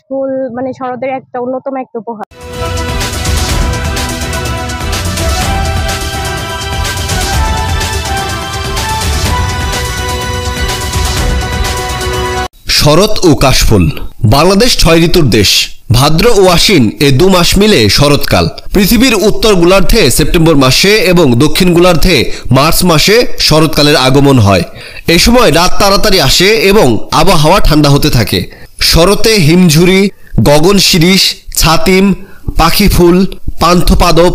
ফুল মানে শরতের একটা অন্যতম একটা উপহার। শরৎ ও কাশফুল। বাংলাদেশ 6 ঋতুর দেশ। ভাদ্র ও আশ্বিন এ 2 মাস মিলে শরৎকাল। পৃথিবীর উত্তর গোলার্ধে সেপ্টেম্বর মাসে এবং দক্ষিণ গোলার্ধে মার্চ মাসে শরৎকালের আগমন হয়। এই সময় রাত তাড়াতাড়ি আসে এবং আবহাওয়া ঠান্ডা হতে থাকে। শরতে হিমঝুরি, গগন শিরীষ, ছাতিম, পাখি ফুল, পান্থপাদপ,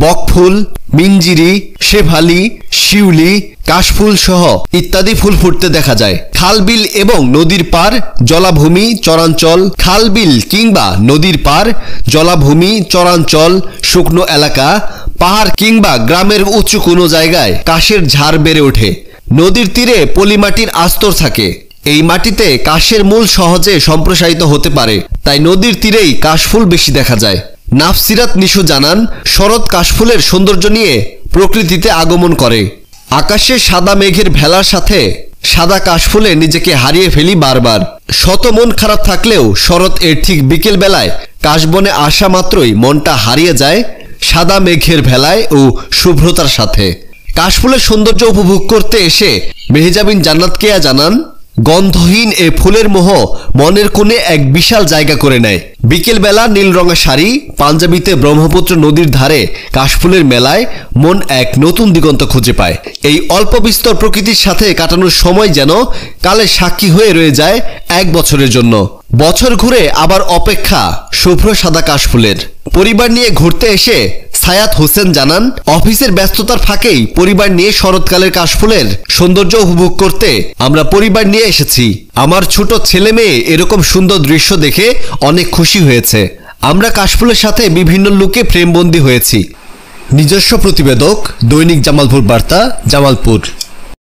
বকফুল, মিঞ্জিরি, শেফালি, শিউলি, কাশফুল সহ ইত্যাদি ফুল ফুটতে দেখা যায়। খালবিল এবং নদীর পার, জলাভূমি, চরাঞ্চল। খালবিল কিংবা নদীর পার, জলাভূমি, চরাঞ্চল, শুকনো এলাকা, পাহাড় কিংবা গ্রামের উঁচু কোনো জায়গায় কাশের ঝাড় বেড়ে ওঠে। নদীর তীরে পলিমাটির আস্তর থাকে। এই মাটিতে কাশের মূল সহজে সম্প্রসারিত হতে পারে, তাই নদীর তীরেই কাশফুল বেশি দেখা যায়। নাফসিরাত নিশু জানান, শরৎ কাশফুলের সৌন্দর্য নিয়ে প্রকৃতিতে আগমন করে। আকাশে সাদা মেঘের ভেলার সাথে সাদা কাশফুলে নিজেকে হারিয়ে ফেলি বারবার। শত মন খারাপ থাকলেও শরৎ এর ঠিক বিকেল বেলায় কাশবনে আসা মাত্রই মনটা হারিয়ে যায় সাদা মেঘের ভেলায় ও শুভ্রতার সাথে। কাশফুলের সৌন্দর্য উপভোগ করতে এসে মেহজাবিন জান্নাত কেয়া জানান, গন্ধহীন এ ফুলের মোহ মনের কোণে এক বিশাল জায়গা করে নেয়। বিকেলবেলা নীল রঙা শাড়ি, পাঞ্জাবিতে ব্রহ্মপুত্র নদীর ধারে কাশফুলের মেলায় মন এক নতুন দিগন্ত খুঁজে পায়। এই অল্প বিস্তর প্রকৃতির সাথে কাটানোর সময় যেন কালের সাক্ষী হয়ে রয়ে যায় 1 বছরের জন্য। বছর ঘুরে আবার অপেক্ষা শুভ্র সাদা কাশফুলের। পরিবার নিয়ে ঘুরতে এসে সায়াত হোসেন জানান, অফিসের ব্যস্ততার ফাঁকেই পরিবার নিয়ে শরৎকালের কাশফুলের সৌন্দর্য উপভোগ করতে আমরা পরিবার নিয়ে এসেছি। আমার ছোট ছেলে মেয়ে এরকম সুন্দর দৃশ্য দেখে অনেক খুশি হয়েছে। আমরা কাশফুলের সাথে বিভিন্ন লুকে ফ্রেমবন্দি হয়েছি। নিজস্ব প্রতিবেদক, দৈনিক জামালপুর বার্তা, জামালপুর।